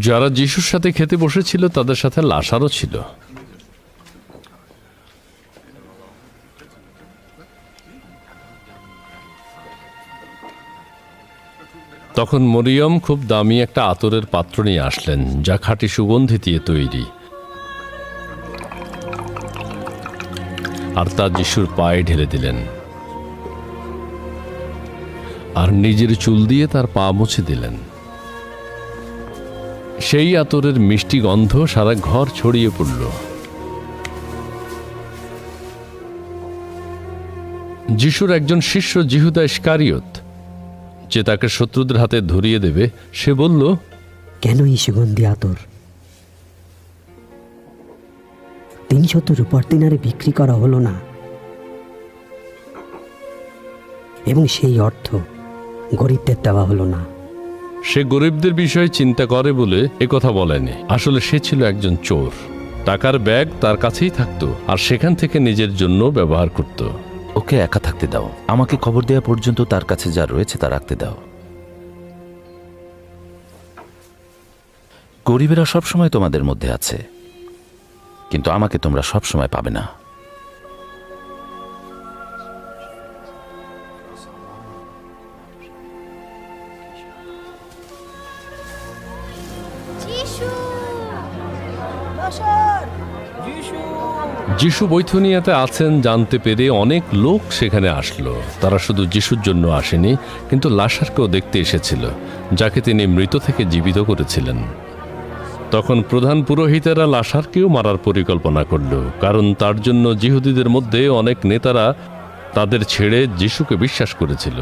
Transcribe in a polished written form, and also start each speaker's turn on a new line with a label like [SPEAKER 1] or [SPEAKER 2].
[SPEAKER 1] যারা যিশুর সাথে খেতে বসেছিল তাদের সাথে লাসারও ছিল। তখন মরিয়ম খুব দামি একটা আতরের পাত্র নিয়ে আসলেন, যা খাঁটি সুগন্ধি দিয়ে তৈরি, আর তা যিশুর পায়ে ঢেলে দিলেন, আর নিজের চুল দিয়ে তার পা মুছে দিলেন। সেই আতরের মিষ্টি গন্ধ সারা ঘর ছড়িয়ে পড়ল। যিশুর একজন শিষ্য জিহুদা ইস্কারিয়ত, যে তাকে শত্রুদের হাতে ধরিয়ে দেবে, সে বলল,
[SPEAKER 2] কেন এই সুগন্ধি আতর 300 রূপার দিনারে বিক্রি করা হলো না, এবং সেই অর্থ গরিবদের দেওয়া হলো না?
[SPEAKER 1] সে গরিবদের বিষয়ে চিন্তা করে বলে একথা বলেনি। আসলে সে ছিল একজন চোর। টাকার ব্যাগ তার কাছেই থাকতো, আর সেখান থেকে নিজের জন্য ব্যবহার করত।
[SPEAKER 3] ওকে একা থাকতে দাও, আমাকে খবর দেওয়া পর্যন্ত তার কাছে যা রয়েছে তা রাখতে দাও। গরিবেরা সবসময় তোমাদের মধ্যে আছে, কিন্তু আমাকে তোমরা সবসময় পাবে না।
[SPEAKER 1] যিশু বৈথনিয়াতে আছেন জানতে পেরে অনেক লোক সেখানে আসলো। তারা শুধু যিশুর জন্য আসেনি, কিন্তু লাসারকেও দেখতে এসেছিল, যাকে তিনি মৃত থেকে জীবিত করেছিলেন। তখন প্রধান পুরোহিতেরা লাসারকেও মারার পরিকল্পনা করল, কারণ তার জন্য যিহুদীদের মধ্যে অনেক নেতারা তাদের ছেড়ে যিশুকে বিশ্বাস করেছিল।